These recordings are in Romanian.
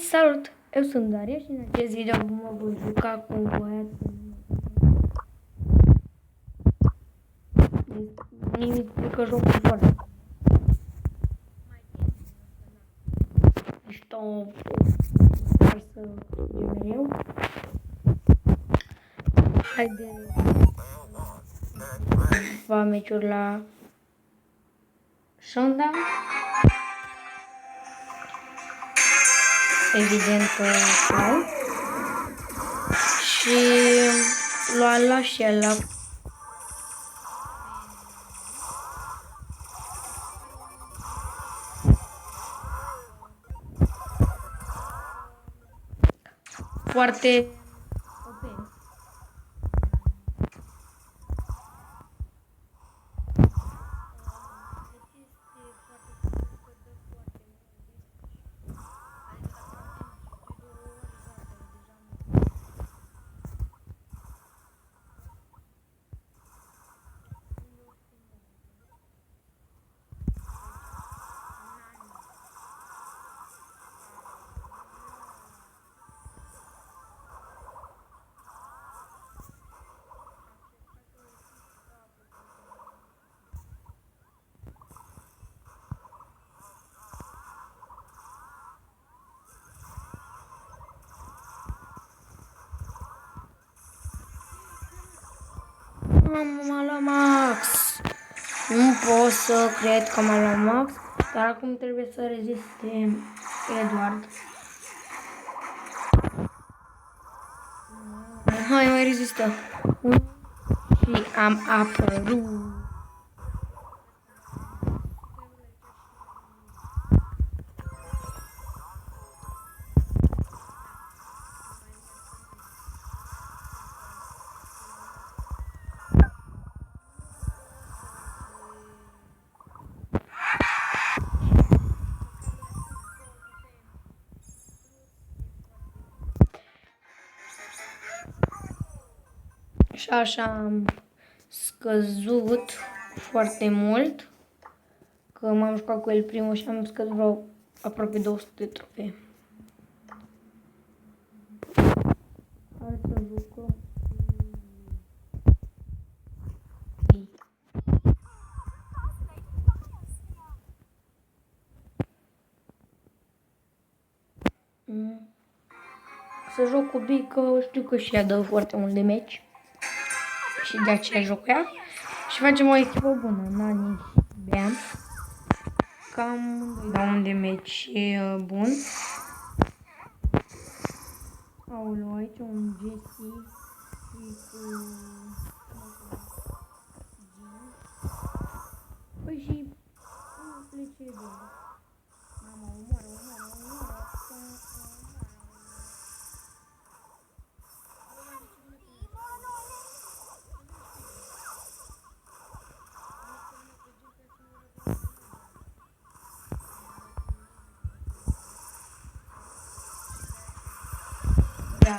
Salut! Eu sunt Daria și în acest video mă voi juca cu un băiat nimic că jocul foarte stau să mereu. Haide va meciuri la Showdown. Evident că stau și lua și el la foarte Mama la Max. Nu pot să cred că m-a luat Max, dar acum trebuie să reziste Edward. Hai, mai rezistă. Și am apărut. Și așa am scăzut foarte mult, că m-am jucat cu el primul și am scăzut vreo aproape 200 de trofee. Hai să jucăm. Să joc cu Big, că știu că și ea dă foarte mult de meci. Și de aceea joc cu ea. Și facem o echipă bună. Nani și Beam. Cam da un de meci bun. Aoleu, aici un Jesse și cu... Păi și... plece de... Mama, omoară. Da,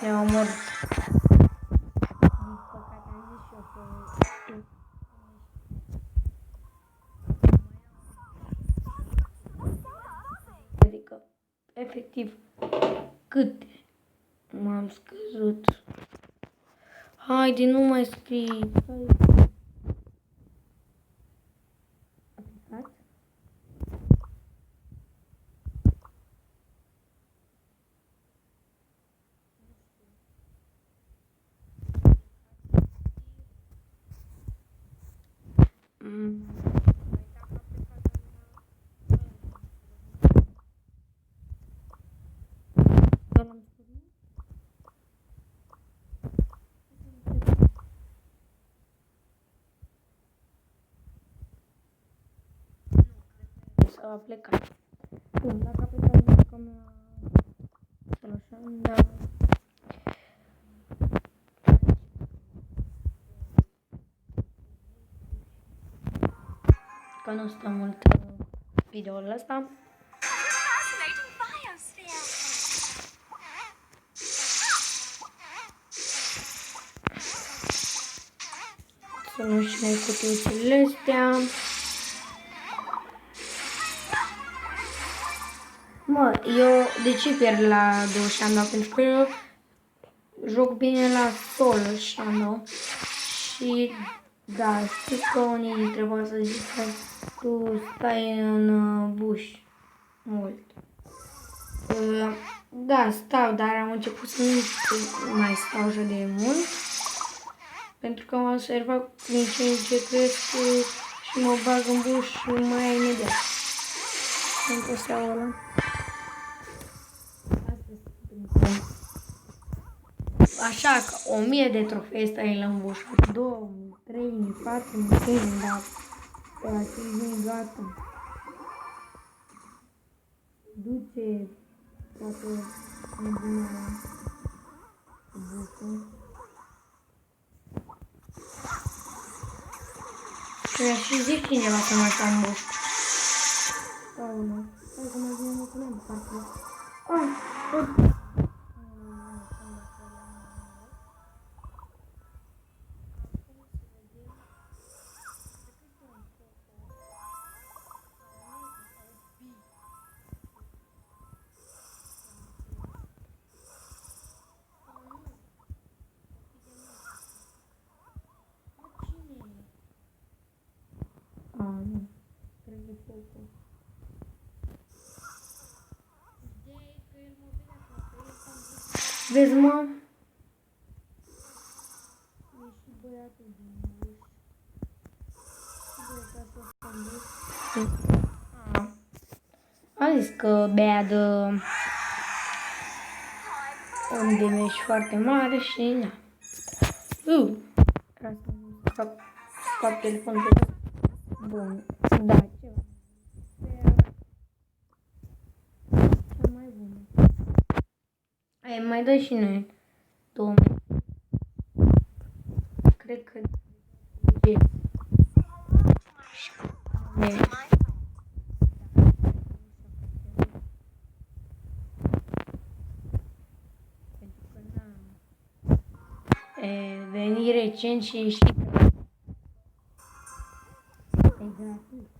ne-am omorât. Din păcate am zis și eu că... Adică, efectiv, cât m-am scăzut. Haide, nu mai scrii. Aplicat. A plecat. Bun, dacă a plecat, jucăm la că nu stă mult videoul ăsta. Să nu și mai cutiuțele astea. Mă, eu de ce pierd la 2 Shadow? Pentru că eu joc bine la solo Shadow. Și da, știi că unii trebuie să zic că tu stai în bush mult. Da, stau, dar am început să nu mai stau așa de mult. Pentru că m-am observat din ce în ce cresc și mă bag în bush mai imediat. Pentru seara ăla. Așa că 1000 de trofee stai în bush, 2000, 3000, 4000, 5000, dar pe acei zi gata. Duce toată nebunia cu bușul. Și zic cineva să mă stau în buș. Sau nu. Hai că mă vine mă punem parcă. Nu. Trebuie focul. Vezi, mă? E și băiatul din buș. Am zis că bea un damage foarte mare și na. Scap telefonul pe ăsta. Bun, da, ceva. Cea mai bună. Hai, mai dă și noi 2000. Cred că e. Veni recent și știi că e gratuit.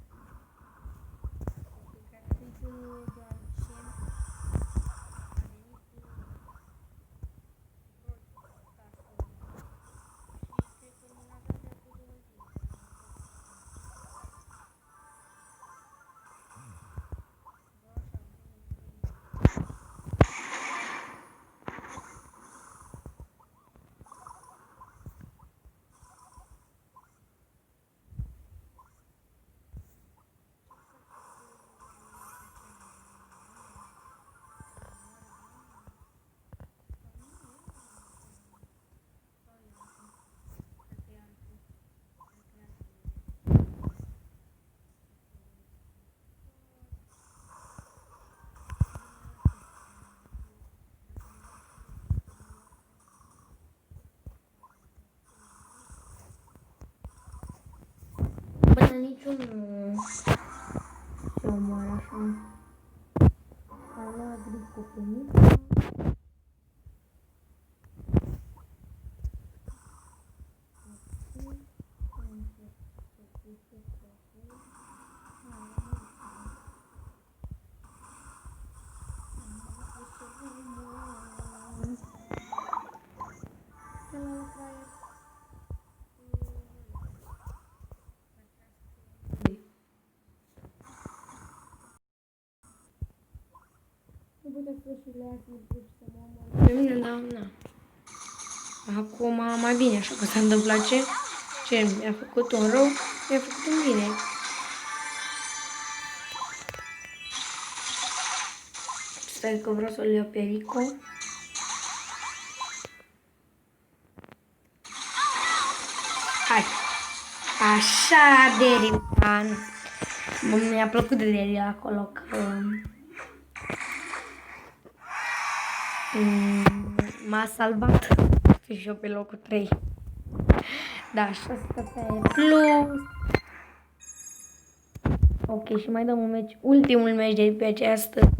Până niciunul se omoară așa. A luat gripul pe mică. Pe mine, da, na. Acum mai bine, așa că s-a întâmplat ce mi-a făcut un rău, mi-a făcut un bine. Stai că vreau să-l iau pe Rico. Hai. Așa, Derivan. Mi-a plăcut de Deri acolo că m-a salvat și eu pe locul 3. Da, 600 pe plus. Ok, și mai dăm un meci, ultimul meci de pe această.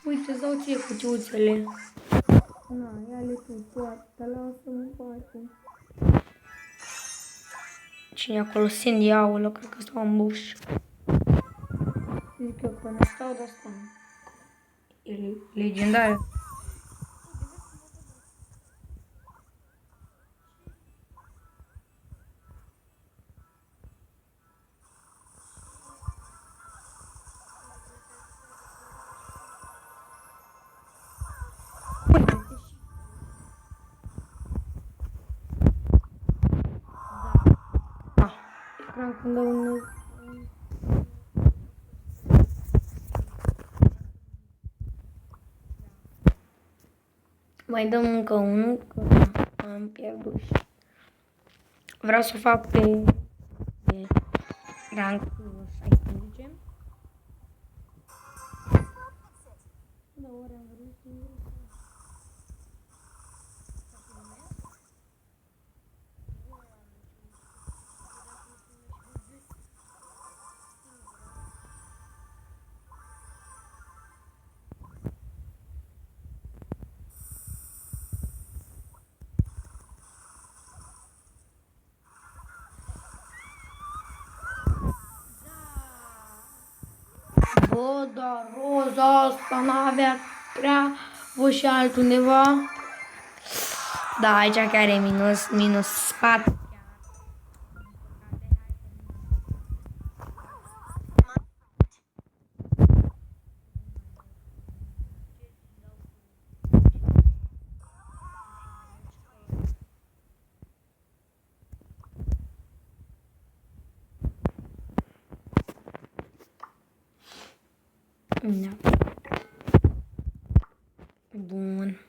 Uite, îți dau ție cutiuțele. Na, ia-le tu toate, lasă-mă în pace. Cine acolo? Cindy, aulă, cred că stau în buș. Zic eu că nu stau, dar stau. E legendar. Da. Ecran când dau un... Mai dăm încă unul, că am pierdut. Vreau să fac pe rank 16. Da, ori am vrut singur. Bă, dar roza asta n-avea prea vă și altundeva. Da, aici chiar e minus 4. Da. Bun.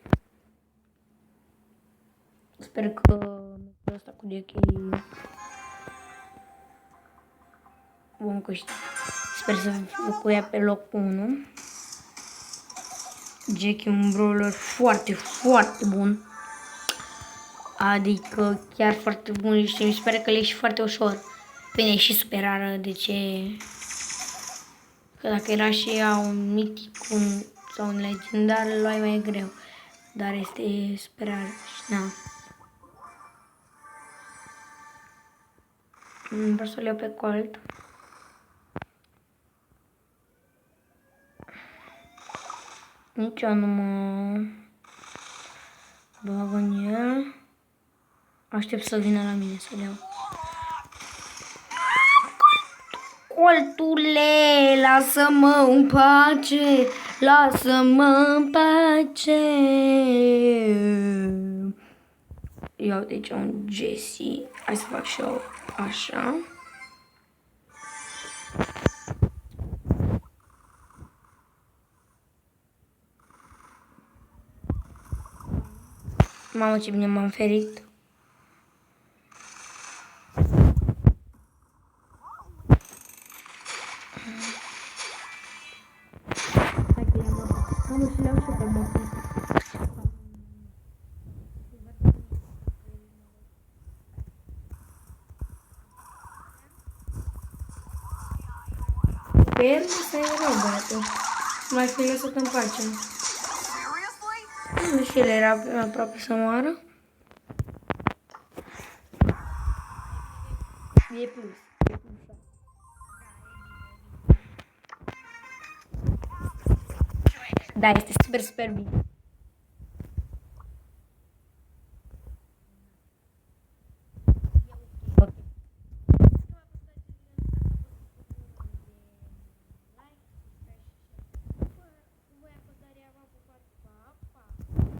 Sper că ăsta cu Jackie vom câștiga. Sper să fiu cu ea pe loc 1. Jackie un brawler foarte, foarte bun. Adică chiar foarte bun și mi se pare că le e și foarte ușor. Bine, e și super rară, de ce? Că dacă era și ea un mitic sau un legendar, îl luai mai greu. Dar este super rar și na. Vreau să-l iau pe Colt. Nici eu nu mă bag în el. Aștept să vină la mine să-l iau. Coltule, lasă-mă în pace, lasă-mă în pace. Iau deci un Jessie. Hai să fac și eu așa. Mamă, ce bine m-am ferit. Hai că le-am dat. Mamă, și le-am și pe măsă. Sper să-i rău, băiatul. Mai fi lăsat în pace. Nu și el era aproape să moară. E plus. Da, este super, super bine.